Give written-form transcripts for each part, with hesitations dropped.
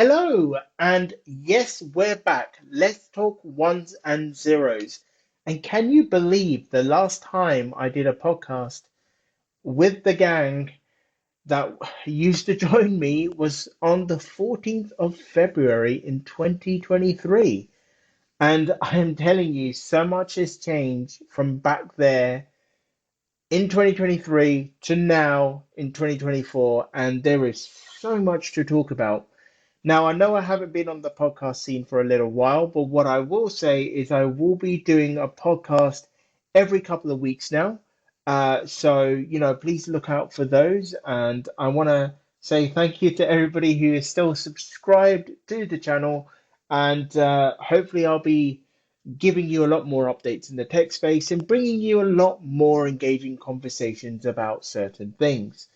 Hello, and yes, we're back. Let's talk ones and zeros. And can you believe the last time I did a podcast with the gang that used to join me was on the 14th of February in 2023? And I am telling you, so much has changed from back there in 2023 to now in 2024, and there is so much to talk about. Now, I know I haven't been on the podcast scene for a little while, but what I will say is I will be doing a podcast every couple of weeks now. So, please look out for those. And I want to say thank you to everybody who is still subscribed to the channel. And hopefully, I'll be giving you a lot more updates in the tech space and bringing you a lot more engaging conversations about certain things.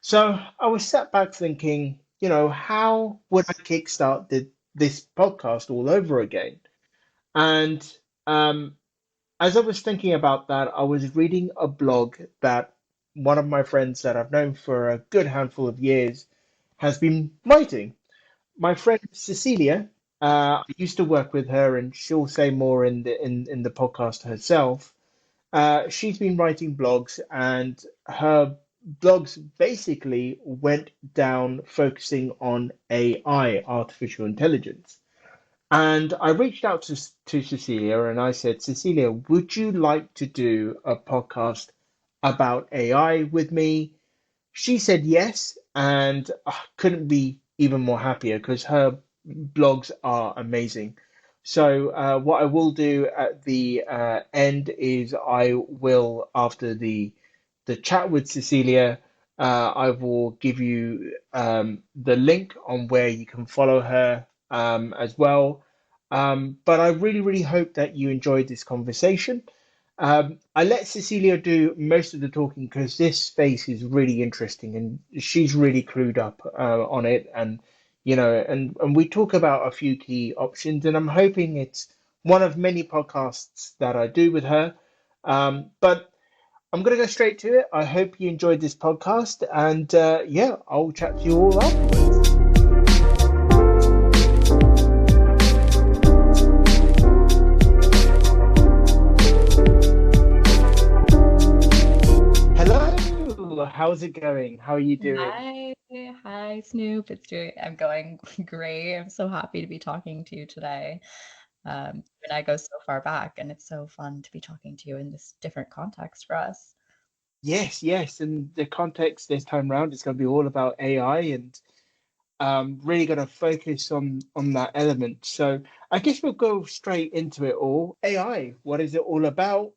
So I was sat back thinking, how would I kickstart this podcast all over again? And um, as I was thinking about that, I was reading a blog that one of my friends that I've known for a good handful of years has been writing. My friend Cecilia, I used to work with her, and she'll say more in the podcast herself. She's been writing blogs, and her blogs basically went down focusing on AI, artificial intelligence. And I reached out to Cecilia and I said, Cecilia, would you like to do a podcast about AI with me? She said yes, and I couldn't be even more happier because her blogs are amazing. So, what I will do at the end is I will, after the chat with Cecilia, I will give you the link on where you can follow her as well. But I really, really hope that you enjoyed this conversation. I let Cecilia do most of the talking because this space is really interesting and she's really clued up on it. And we talk about a few key options, and I'm hoping it's one of many podcasts that I do with her. But I'm going to go straight to it. I hope you enjoyed this podcast, and yeah, I'll chat to you all afterwards. Hello, how's it going? How are you doing? Hi, hi, Snoop. I'm going great. I'm so happy to be talking to you today. And I go so far back, and it's so fun to be talking to you in this different context for us. Yes, yes, and the context this time round is going to be all about AI and really going to focus on that element. So I guess we'll go straight into it all. AI, what is it all about?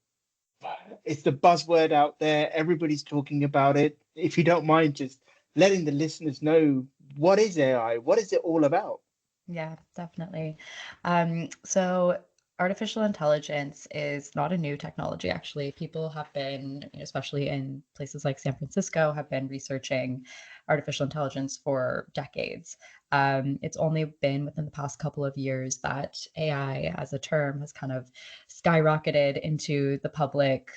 It's the buzzword out there. Everybody's talking about it. If you don't mind just letting the listeners know what is AI? What is it all about? Yeah, definitely. So artificial intelligence is not a new technology, actually. People have been, especially in places like San Francisco, have been researching artificial intelligence for decades. It's only been within the past couple of years that AI as a term has kind of skyrocketed into the public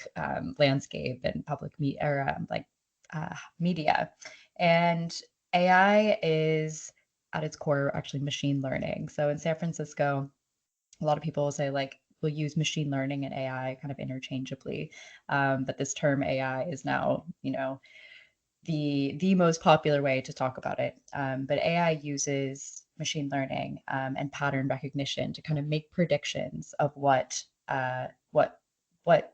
landscape and media. And AI is at its core actually machine learning. So in San Francisco, a lot of people will say like we'll use machine learning and AI kind of interchangeably, but this term AI is now the most popular way to talk about it. But AI uses machine learning and pattern recognition to kind of make predictions of what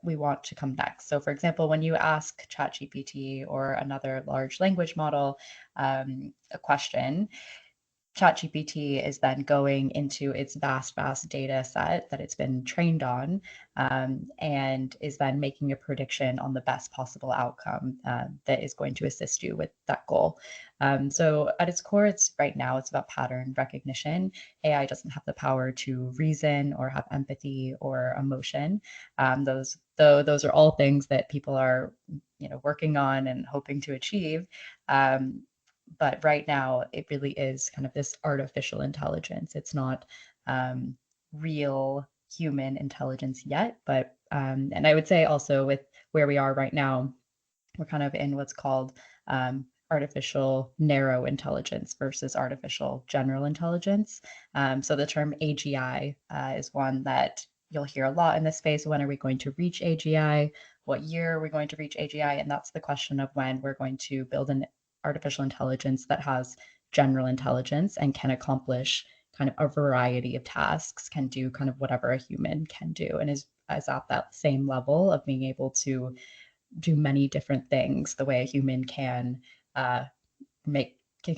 we want to come next. So, for example, when you ask ChatGPT or another large language model a question, ChatGPT is then going into its vast data set that it's been trained on, and is then making a prediction on the best possible outcome that is going to assist you with that goal. So at its core, it's right now it's about pattern recognition. AI doesn't have the power to reason or have empathy or emotion. Those are all things that people are working on and hoping to achieve. But right now, it really is kind of this artificial intelligence. It's not real human intelligence yet, but and I would say also with where we are right now, we're kind of in what's called artificial narrow intelligence versus artificial general intelligence. So the term AGI is one that you'll hear a lot in this space. When are we going to reach AGI? What year are we going to reach AGI? And that's the question of when we're going to build an artificial intelligence that has general intelligence and can accomplish kind of a variety of tasks, can do kind of whatever a human can do, and is at that same level of being able to do many different things the way a human can make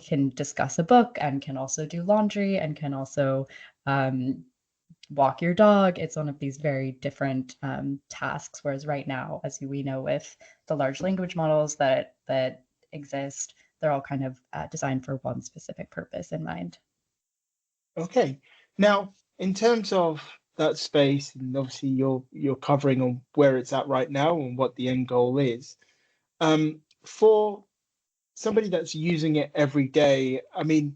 can discuss a book and can also do laundry and can also um, walk your dog. It's one of these very different tasks. Whereas right now, as we know with the large language models that exist, they're all kind of designed for one specific purpose in mind. Okay. Now, in terms of that space, and obviously you're covering on where it's at right now and what the end goal is. For somebody that's using it every day, I mean,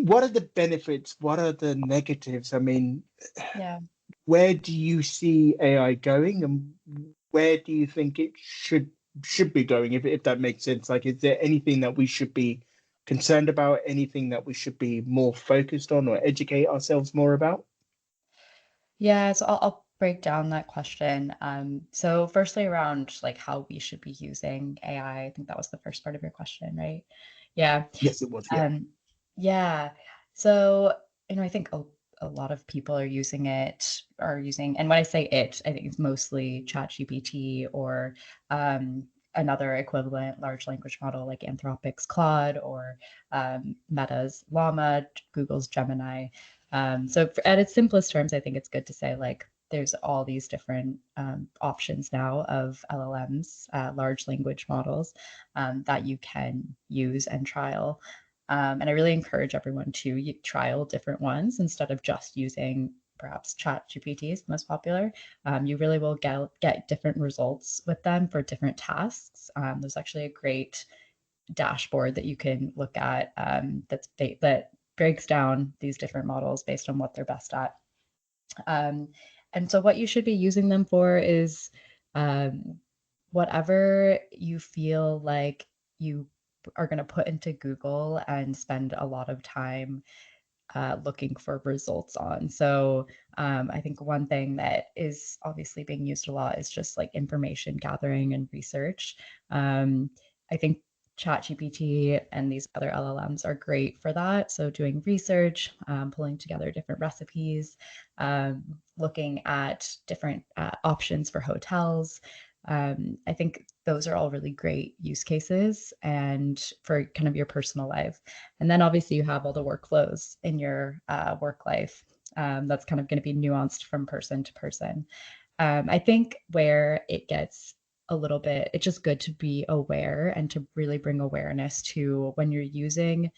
what are the benefits? What are the negatives? I mean, Yeah. where do you see AI going, and where do you think it should be going, if that makes sense? Like, is there anything that we should be concerned about, anything that we should be more focused on or educate ourselves more about? Yeah, so I'll break down that question. So firstly, around like how we should be using AI, I think that was the first part of your question, right? Yeah. Yes, it was. Yeah. Um, yeah. So, I think a lot of people are using, and when I say it, I think it's mostly ChatGPT or another equivalent large language model like Anthropic's Claude or Meta's Llama, Google's Gemini. So at its simplest terms, I think it's good to say like there's all these different options now of LLMs, large language models, that you can use and trial. And I really encourage everyone to trial different ones instead of just using perhaps ChatGPT is the most popular. You really will get different results with them for different tasks. There's actually a great dashboard that you can look at that breaks down these different models based on what they're best at. Um, and so what you should be using them for is um, whatever you feel like you are going to put into Google and spend a lot of time looking for results on. So I think one thing that is obviously being used a lot is just like information gathering and research. I think ChatGPT and these other LLMs are great for that. So doing research, pulling together different recipes, looking at different options for hotels. I think those are all really great use cases and for kind of your personal life. And then obviously you have all the workflows in your work life. That's kind of going to be nuanced from person to person. I think where it gets a little bit, it's just good to be aware and to really bring awareness to when you're using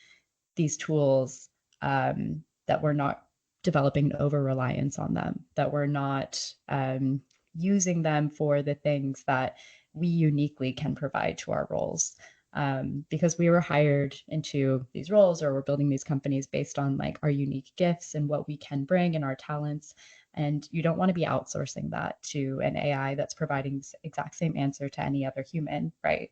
these tools, that we're not developing an over reliance on them, that we're not using them for the things that we uniquely can provide to our roles. Because we were hired into these roles or we're building these companies based on like our unique gifts and what we can bring and our talents. And you don't want to be outsourcing that to an AI that's providing the exact same answer to any other human, right?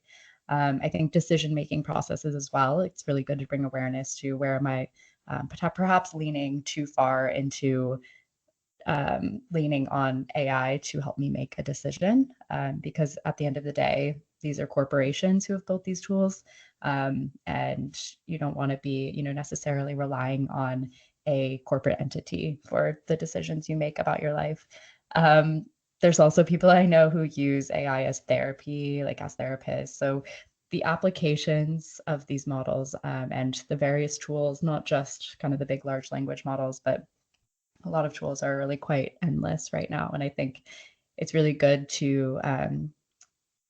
I think decision making processes as well. It's really good to bring awareness to where am I perhaps leaning too far into leaning on AI to help me make a decision, because at the end of the day, these are corporations who have built these tools, and you don't want to be, necessarily relying on a corporate entity for the decisions you make about your life. Um, there's also people I know who use AI as therapy, like as therapists. So the applications of these models and the various tools, not just kind of the big large language models, but a lot of tools are really quite endless right now. And I think it's really good to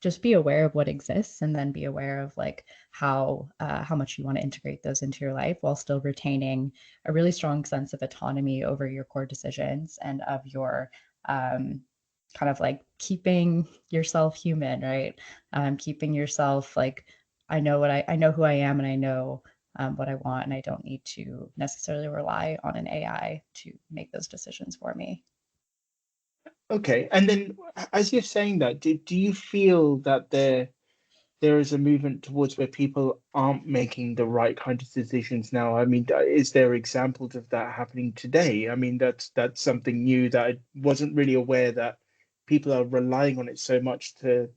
just be aware of what exists and then be aware of like how much you want to integrate those into your life while still retaining a really strong sense of autonomy over your core decisions and of your kind of like keeping yourself human, right? Keeping yourself like I know who I am and I know what I want, and I don't need to necessarily rely on an AI to make those decisions for me. Okay. And then, as you're saying that, do you feel that there is a movement towards where people aren't making the right kind of decisions now. I mean, is there examples of that happening today? I mean, that's something new that I wasn't really aware that people are relying on it so much to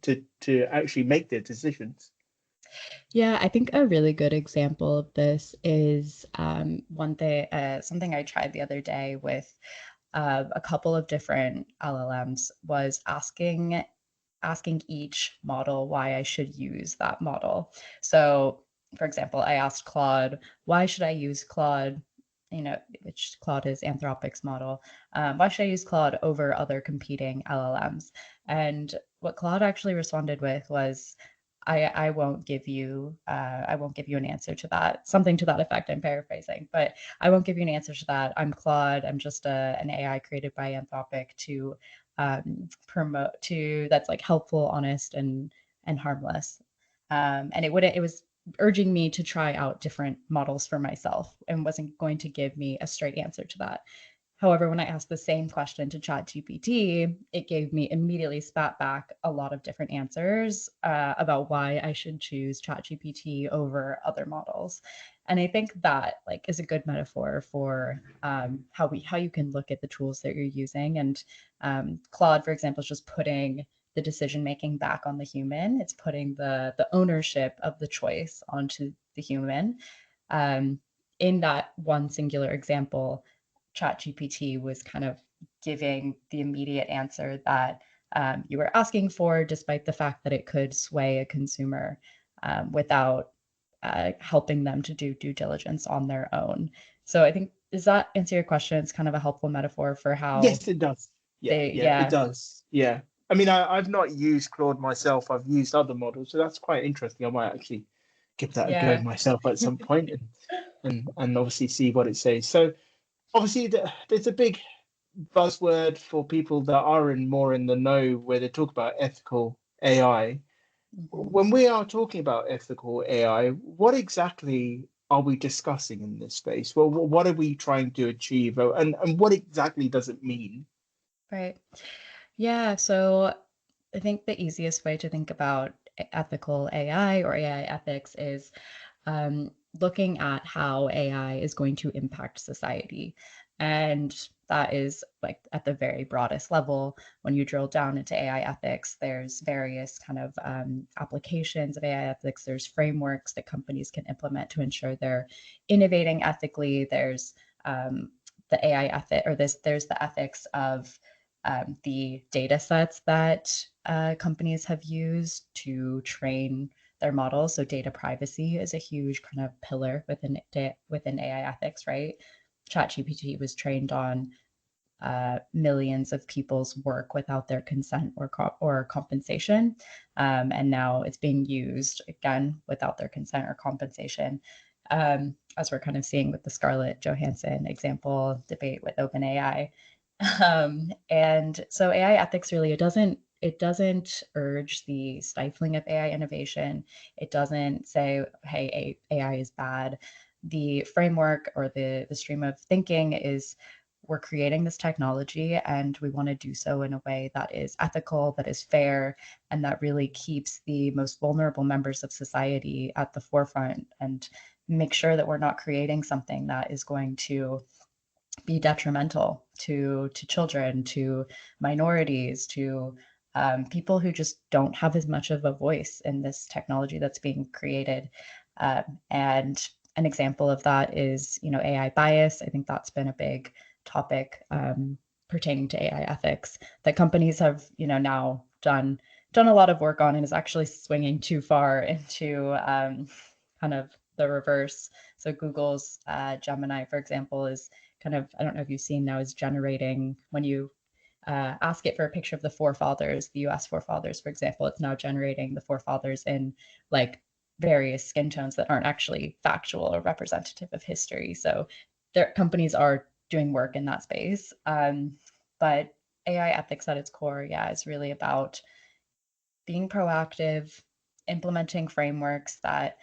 actually make their decisions. Yeah, I think a really good example of this is something I tried the other day with a couple of different LLMs was asking each model why I should use that model. So, for example, I asked Claude, why should I use Claude? Which Claude is Anthropic's model. Why should I use Claude over other competing LLMs? And what Claude actually responded with was, I won't give you an answer to that. Something to that effect. I'm paraphrasing, but I won't give you an answer to that. I'm Claude. I'm just an AI created by Anthropic to promote to that's like helpful, honest, and harmless. And it was urging me to try out different models for myself and wasn't going to give me a straight answer to that. However, when I asked the same question to ChatGPT, it gave me immediately spat back a lot of different answers about why I should choose ChatGPT over other models. And I think that like is a good metaphor for how you can look at the tools that you're using. And Claude, for example, is just putting the decision making back on the human. It's putting the ownership of the choice onto the human. Um, in that one singular example, ChatGPT was kind of giving the immediate answer that you were asking for, despite the fact that it could sway a consumer without helping them to do due diligence on their own. So I think, does that answer your question? It's kind of a helpful metaphor for how Yes, it does. they, It yeah, does. Yeah. I mean, I've not used Claude myself. I've used other models, so that's quite interesting. I might actually give that a go yeah. myself at some point and obviously see what it says. So obviously, there's a big buzzword for people that are more in the know where they talk about ethical AI. Mhm. When we are talking about ethical AI, what exactly are we discussing in this space? Well, what are we trying to achieve, and what exactly does it mean? Right. Yeah. So I think the easiest way to think about ethical AI or AI ethics is looking at how AI is going to impact society. And that is like at the very broadest level. When you drill down into AI ethics, there's various kind of applications of AI ethics. There's frameworks that companies can implement to ensure they're innovating ethically. There's the AI ethic, or there's the ethics of the data sets that companies have used to train their models. So data privacy is a huge kind of pillar within AI ethics, right? ChatGPT was trained on millions of people's work without their consent or compensation, and now it's being used again without their consent or compensation. As we're kind of seeing with the Scarlett Johansson example debate with OpenAI. And so AI ethics really it doesn't urge the stifling of AI innovation. It doesn't say, hey, AI is bad. The framework or the stream of thinking is we're creating this technology and we want to do so in a way that is ethical, that is fair, and that really keeps the most vulnerable members of society at the forefront and make sure that we're not creating something that is going to be detrimental to children, to minorities, to people who just don't have as much of a voice in this technology that's being created. And an example of that is, AI bias. I think that's been a big topic pertaining to AI ethics that companies have, now done a lot of work on, and is actually swinging too far into kind of the reverse. So Google's Gemini, for example, is kind of, I don't know if you've seen now, is generating when you ask it for a picture of the forefathers, the US forefathers, for example, it's now generating the forefathers in like various skin tones that aren't actually factual or representative of history. So their companies are doing work in that space. But AI ethics at its core, yeah, is really about being proactive, implementing frameworks that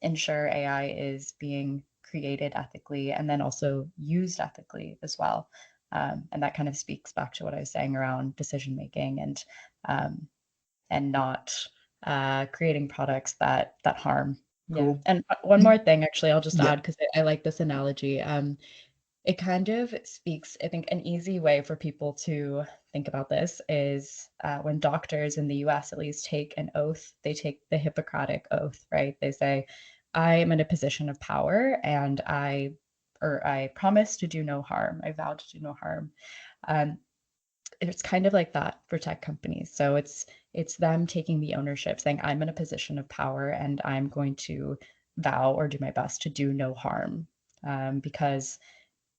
ensure AI is being created ethically and then also used ethically as well. And that kind of speaks back to what I was saying around decision making um, and not creating products that harm. Yeah. Cool. And one more thing, actually, I'll just Yeah. add because I like this analogy. It kind of speaks, I think, an easy way for people to think about this is when doctors in the US at least take an oath, they take the Hippocratic oath, right? They say, I am in a position of power and I promise to do no harm. I vow to do no harm. Um, it's kind of like that for tech companies. So it's them taking the ownership, saying, I'm in a position of power and I'm going to vow or do my best to do no harm. Because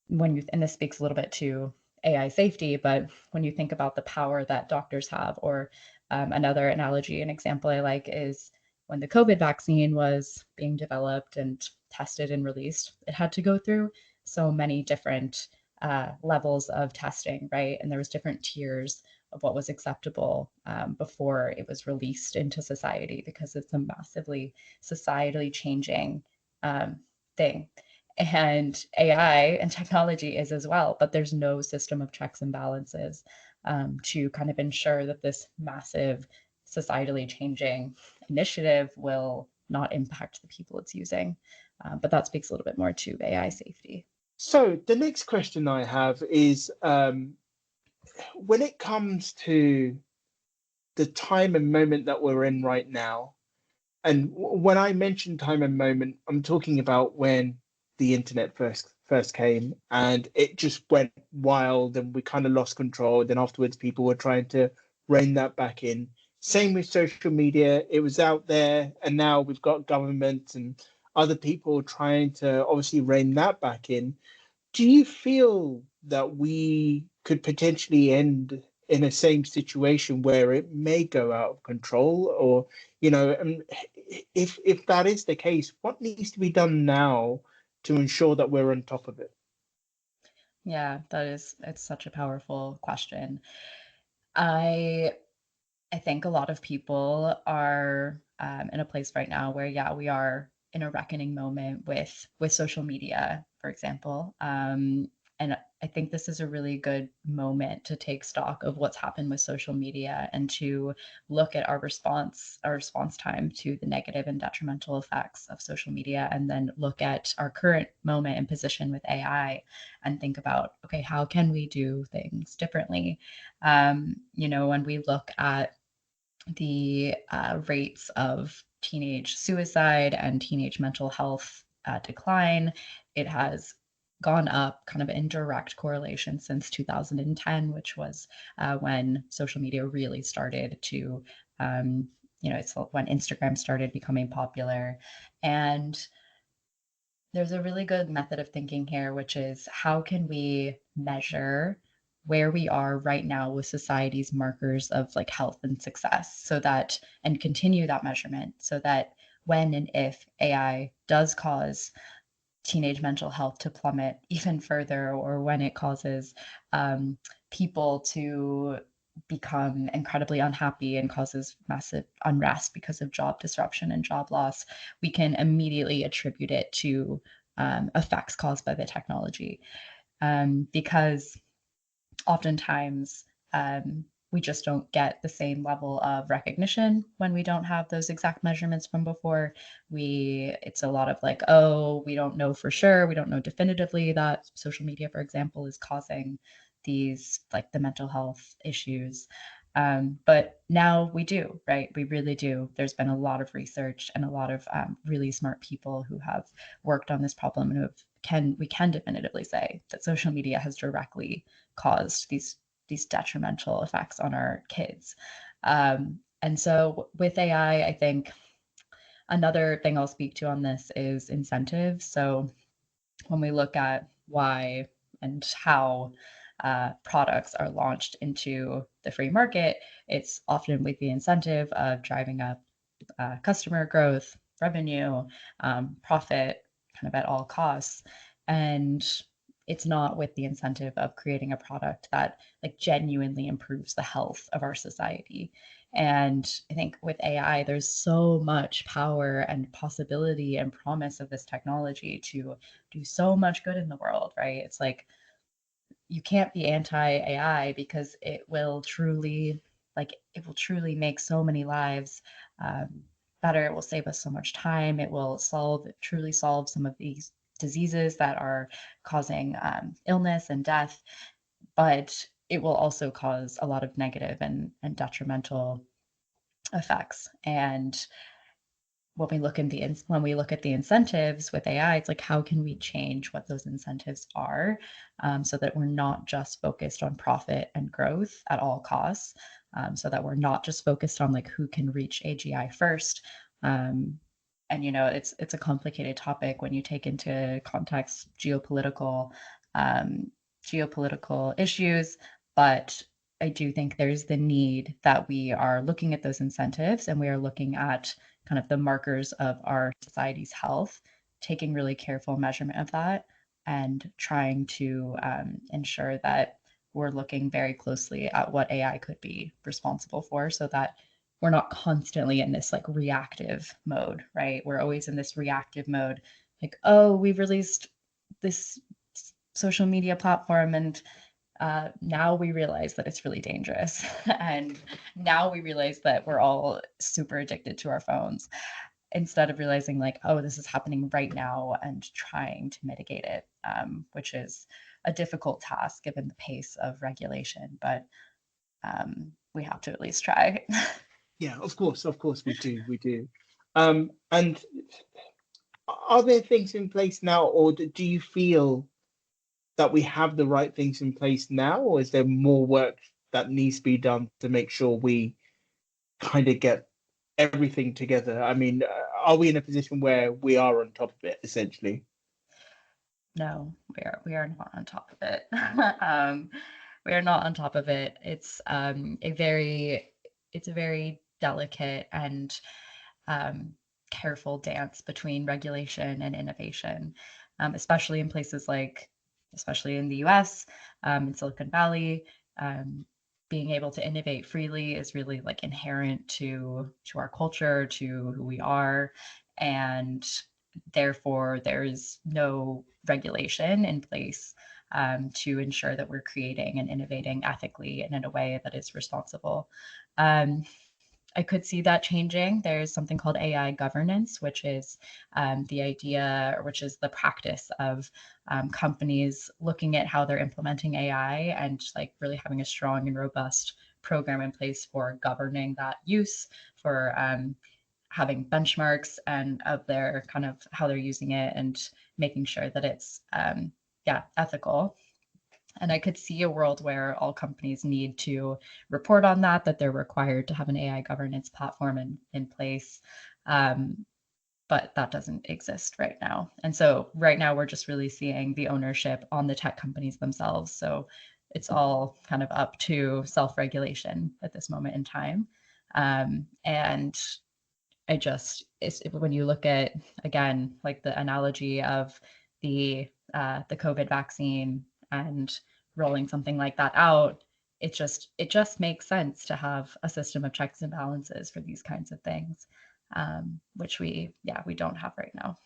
when you, and this speaks a little bit to AI safety, but when you think about the power that doctors have, or another analogy, an example I like is when the COVID vaccine was being developed and tested and released, it had to go through so many different levels of testing, right? And there was different tiers of what was acceptable before it was released into society because it's a massively societally changing thing. And AI and technology is as well, but there's no system of checks and balances to kind of ensure that this massive societally changing initiative will not impact the people it's using. But that speaks a little bit more to AI safety. So the next question I have is when it comes to the time and moment that we're in right now, and when I mention time and moment, I'm talking about when the internet first came and it just went wild and we kind of lost control. Then afterwards, people were trying to rein that back in. Same with social media, it was out there, and now we've got government and other people trying to obviously rein that back in. Do you feel that we could potentially end in a same situation where it may go out of control, or and if that is the case, what needs to be done now to ensure that we're on top of it? Yeah, it's such a powerful question. I I think a lot of people are in a place right now where, yeah, we are in a reckoning moment with social media, for example. And I think this is a really good moment to take stock of what's happened with social media and to look at our response time to the negative and detrimental effects of social media, and then look at our current moment and position with AI and think about, okay, how can we do things differently? When we look at the rates of teenage suicide and teenage mental health decline. It has gone up kind of in direct correlation since 2010, which was when social media really started to, it's when Instagram started becoming popular. And there's a really good method of thinking here, which is how can we measure where we are right now with society's markers of like health and success so that, and continue that measurement so that when and if AI does cause teenage mental health to plummet even further, or when it causes people to become incredibly unhappy and causes massive unrest because of job disruption and job loss, we can immediately attribute it to effects caused by the technology. Because oftentimes we just don't get the same level of recognition when we don't have those exact measurements from before. It's a lot of like, oh, we don't know for sure, we don't know definitively that social media, for example, is causing these like the mental health issues. But now we do, right? We really do. There's been a lot of research and a lot of really smart people who have worked on this problem and we can definitively say that social media has directly caused these detrimental effects on our kids. And so with AI, I think another thing I'll speak to on this is incentives. So when we look at why and how products are launched into the free market, it's often with the incentive of driving up customer growth, revenue, profit, kind of at all costs. And it's not with the incentive of creating a product that like genuinely improves the health of our society. And I think with AI, there's so much power and possibility and promise of this technology to do so much good in the world, right? It's like you can't be anti AI because it will truly like it will truly make so many lives better. It will save us so much time. It will truly solve some of these diseases that are causing illness and death, but it will also cause a lot of negative and detrimental effects. And when we look at the incentives with AI, it's like how can we change what those incentives are, so that we're not just focused on profit and growth at all costs, so that we're not just focused on like who can reach AGI first. Um, and it's a complicated topic when you take into context um, geopolitical issues, but I do think there's the need that we are looking at those incentives and we are looking at kind of the markers of our society's health, taking really careful measurement of that and trying to ensure that we're looking very closely at what AI could be responsible for so that we're not constantly in this like reactive mode, right? We're always in this reactive mode, like, oh, we've released this social media platform and now we realize that it's really dangerous. And now we realize that we're all super addicted to our phones instead of realizing, like, oh, this is happening right now and trying to mitigate it, which is a difficult task given the pace of regulation. But we have to at least try. Yeah, of course we do. And are there things in place now, or do you feel that we have the right things in place now, or is there more work that needs to be done to make sure we kind of get everything together? I mean, are we in a position where we are on top of it, essentially? No, we are not on top of it. We are not on top of it. It's a very delicate and um, careful dance between regulation and innovation, especially in places like, especially in the U.S., in Silicon Valley. Um, Being able to innovate freely is really like inherent to our culture, to who we are, and therefore there's no regulation in place to ensure that we're creating and innovating ethically and in a way that is responsible. Um, I could see that changing. There's something called AI governance, which is the idea, or which is the practice of companies looking at how they're implementing AI and like really having a strong and robust program in place for governing that use, for having benchmarks and of their kind of how they're using it and making sure that it's yeah, ethical. And I could see a world where all companies need to report on that, that they're required to have an AI governance platform in place. Um, but that doesn't exist right now. And so right now we're just really seeing the ownership on the tech companies themselves. So it's all kind of up to self-regulation at this moment in time. And when you look at, again, like the analogy of the COVID vaccine and rolling something like that out, it just makes sense to have a system of checks and balances for these kinds of things, which we don't have right now.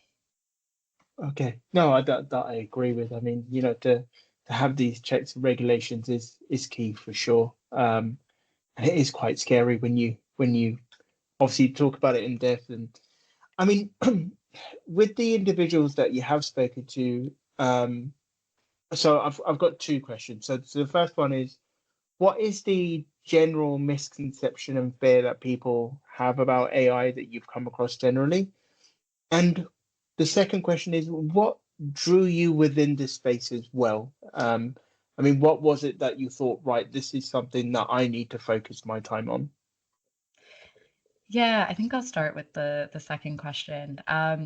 Okay, no, that I agree with. I mean, to have these checks and regulations is key for sure. And it is quite scary when you obviously talk about it in depth. And I mean, with the individuals that you have spoken to, so I've got two questions. So the first one is, what is the general misconception and fear that people have about AI that you've come across generally? And the second question is, what drew you within this space as well? I mean, what was it that you thought, right, this is something that I need to focus my time on? Yeah, I think I'll start with the second question.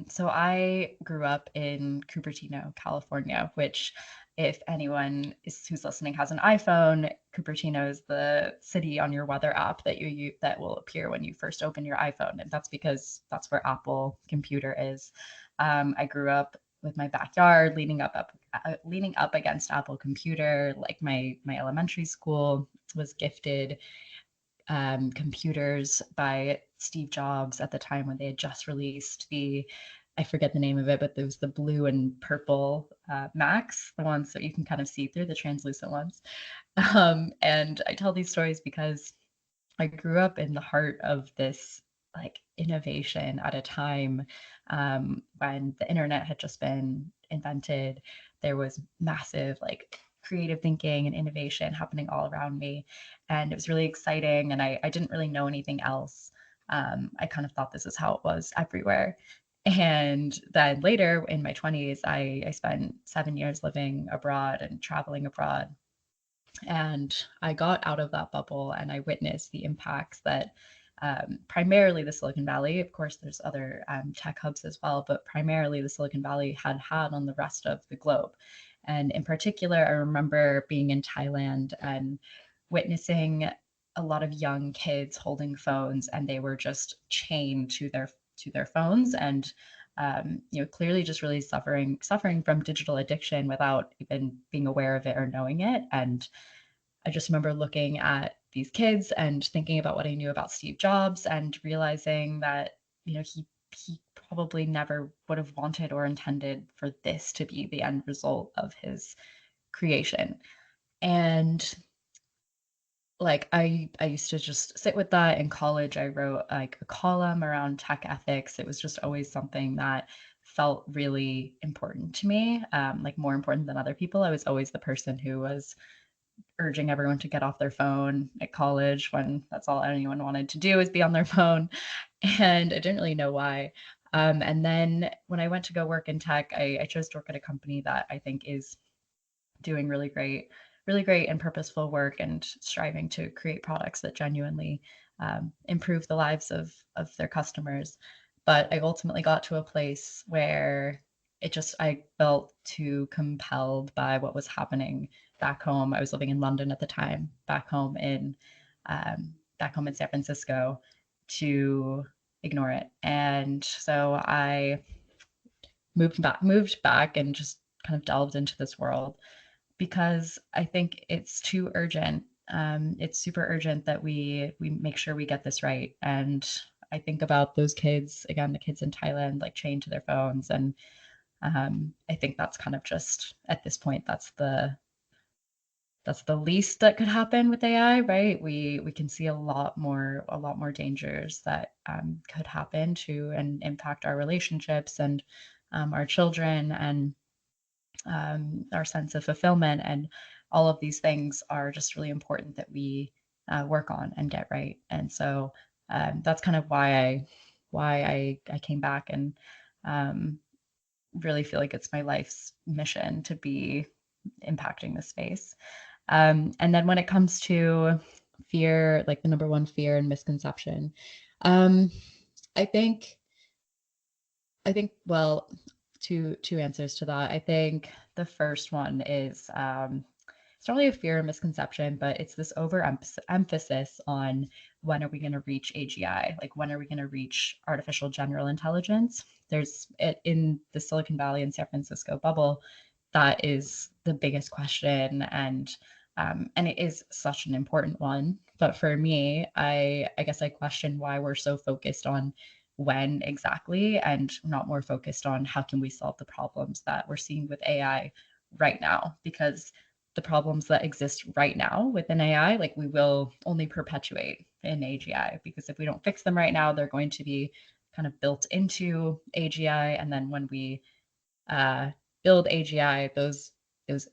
So I grew up in Cupertino, California, which, if anyone who's listening has an iPhone, Cupertino is the city on your weather app that will appear when you first open your iPhone, and that's because that's where Apple Computer is. I grew up with my backyard leaning up against Apple Computer. Like my elementary school was gifted computers by Steve Jobs at the time when they had just released I forget the name of it, but there was the blue and purple Macs, the ones that you can kind of see through, the translucent ones. And I tell these stories because I grew up in the heart of this like innovation at a time when the internet had just been invented. There was massive like creative thinking and innovation happening all around me. And it was really exciting. And I didn't really know anything else. I kind of thought this is how it was everywhere. And then later in my 20s, I spent 7 years living abroad and traveling abroad, and I got out of that bubble and I witnessed the impacts that primarily the Silicon Valley, of course, there's other tech hubs as well, but primarily the Silicon Valley had had on the rest of the globe. And in particular, I remember being in Thailand and witnessing a lot of young kids holding phones, and they were just chained to their phones, and clearly just really suffering from digital addiction without even being aware of it or knowing it. And I just remember looking at these kids and thinking about what I knew about Steve Jobs and realizing that, he probably never would have wanted or intended for this to be the end result of his creation. And like I used to just sit with that in college. I wrote like a column around tech ethics. It was just always something that felt really important to me, like more important than other people. I was always the person who was urging everyone to get off their phone at college when that's all anyone wanted to do is be on their phone. And I didn't really know why. And then when I went to go work in tech, I chose to work at a company that I think is doing really great and purposeful work and striving to create products that genuinely improve the lives of their customers. But I ultimately got to a place where I felt too compelled by what was happening back home. I was living in London at the time, back home in San Francisco, to ignore it. And so I moved back and just kind of delved into this world because I think it's too urgent. It's super urgent that we make sure we get this right. And I think about those kids again, the kids in Thailand, like chained to their phones, and I think that's kind of just at this point that's the least that could happen with AI, right? We can see a lot more dangers that could happen to and impact our relationships and our children and our sense of fulfillment, and all of these things are just really important that we work on and get right. And so that's kind of why I came back and um, really feel like it's my life's mission to be impacting the space. And then when it comes to fear, like the number one fear and misconception, um, I think well, two answers to that. I think the first one is it's not really a fear or misconception, but it's this emphasis on when are we going to reach AGI? Like when are we going to reach artificial general intelligence? There's it in the Silicon Valley and San Francisco bubble. That is the biggest question, and it is such an important one. But for me, I guess I question why we're so focused on when exactly and not more focused on how can we solve the problems that we're seeing with AI right now, because the problems that exist right now within AI, like we will only perpetuate in AGI, because if we don't fix them right now, they're going to be kind of built into AGI. And then when we uh, build AGI, those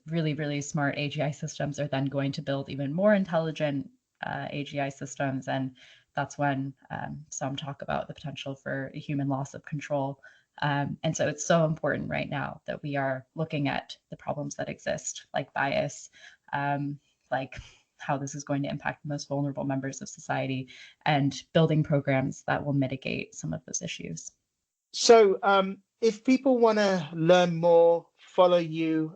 really, really smart AGI systems are then going to build even more intelligent AGI systems. And that's when some talk about the potential for a human loss of control. And so it's so important right now that we are looking at the problems that exist, like bias, like how this is going to impact the most vulnerable members of society, and building programs that will mitigate some of those issues. So, if people want to learn more, follow you,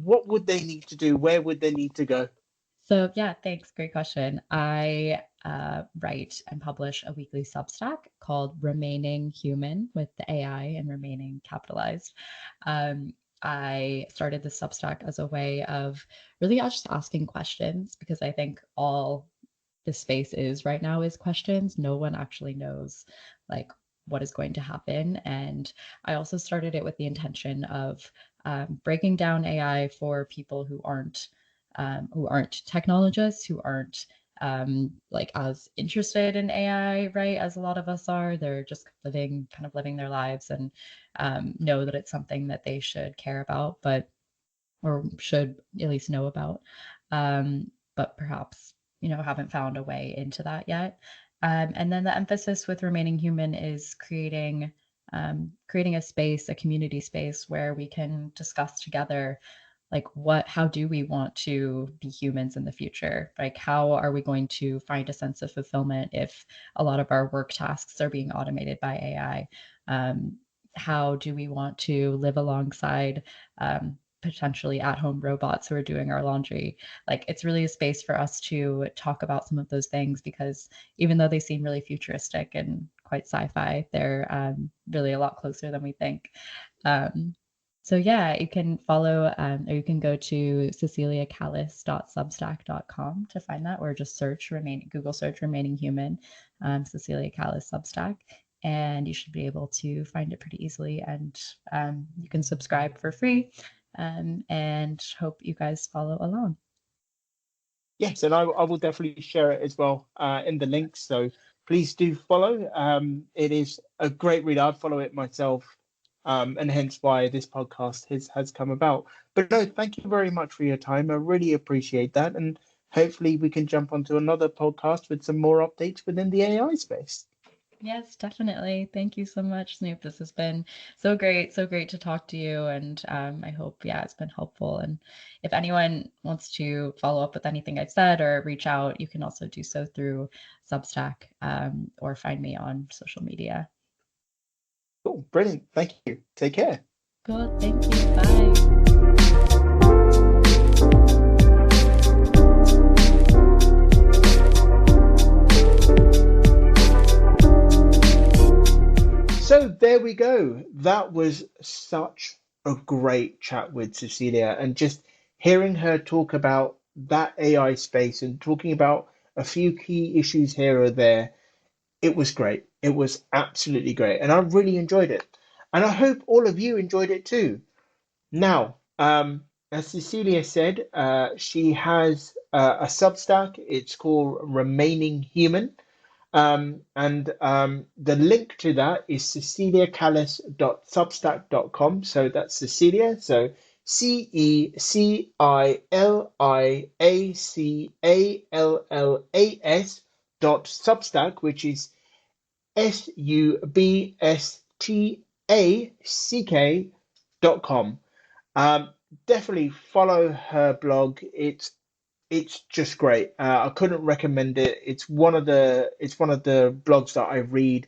what would they need to do? Where would they need to go? So yeah, thanks. Great question. I write and publish a weekly Substack called Remaining Human, with the AI and remaining capitalized. Um, I started this Substack as a way of really just asking questions, because I think all the space is right now is questions. No one actually knows like what is going to happen. And I also started it with the intention of breaking down AI for people who aren't technologists, who aren't like as interested in AI, right, as a lot of us are. They're just kind of living their lives and know that it's something that they should care about, but or should at least know about, but perhaps haven't found a way into that yet. And then the emphasis with remaining human is creating a space, a community space where we can discuss together, like how do we want to be humans in the future? Like how are we going to find a sense of fulfillment if a lot of our work tasks are being automated by AI? How do we want to live alongside potentially at-home robots who are doing our laundry? Like it's really a space for us to talk about some of those things, because even though they seem really futuristic and quite sci-fi, they're really a lot closer than we think. Um, so yeah, you can follow, or you can go to ceciliacallis.substack.com to find that, or just Google search remaining human, Cecilia Callis Substack, and you should be able to find it pretty easily. And you can subscribe for free, and hope you guys follow along. Yes, and I will definitely share it as well in the links. So please do follow. It is a great read. I'd follow it myself, and hence why this podcast has come about. But no, thank you very much for your time. I really appreciate that, and hopefully we can jump onto another podcast with some more updates within the AI space. Yes, definitely. Thank you so much, Snoop. This has been so great to talk to you. And I hope, yeah, it's been helpful. And if anyone wants to follow up with anything I've said or reach out, you can also do so through Substack, or find me on social media. Cool, brilliant. Thank you. Take care. Cool. Thank you. Bye. So there we go. That was such a great chat with Cecilia, and just hearing her talk about that AI space and talking about a few key issues here or there, it was great. It was absolutely great, and I really enjoyed it. And I hope all of you enjoyed it too. Now, as Cecilia said, she has a Substack. It's called Remaining Human. And the link to that is ceciliacallis.substack.com. So that's Cecilia. So CECILIACALLAS dot Substack, which is SUBSTACK.com. Definitely follow her blog. It's just great. I couldn't recommend it. It's one of the blogs that I read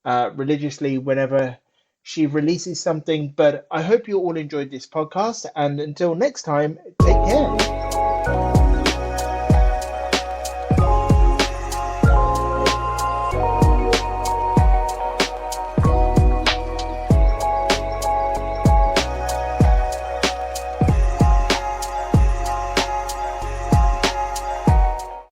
religiously whenever she releases something. But I hope you all enjoyed this podcast, and until next time, take care.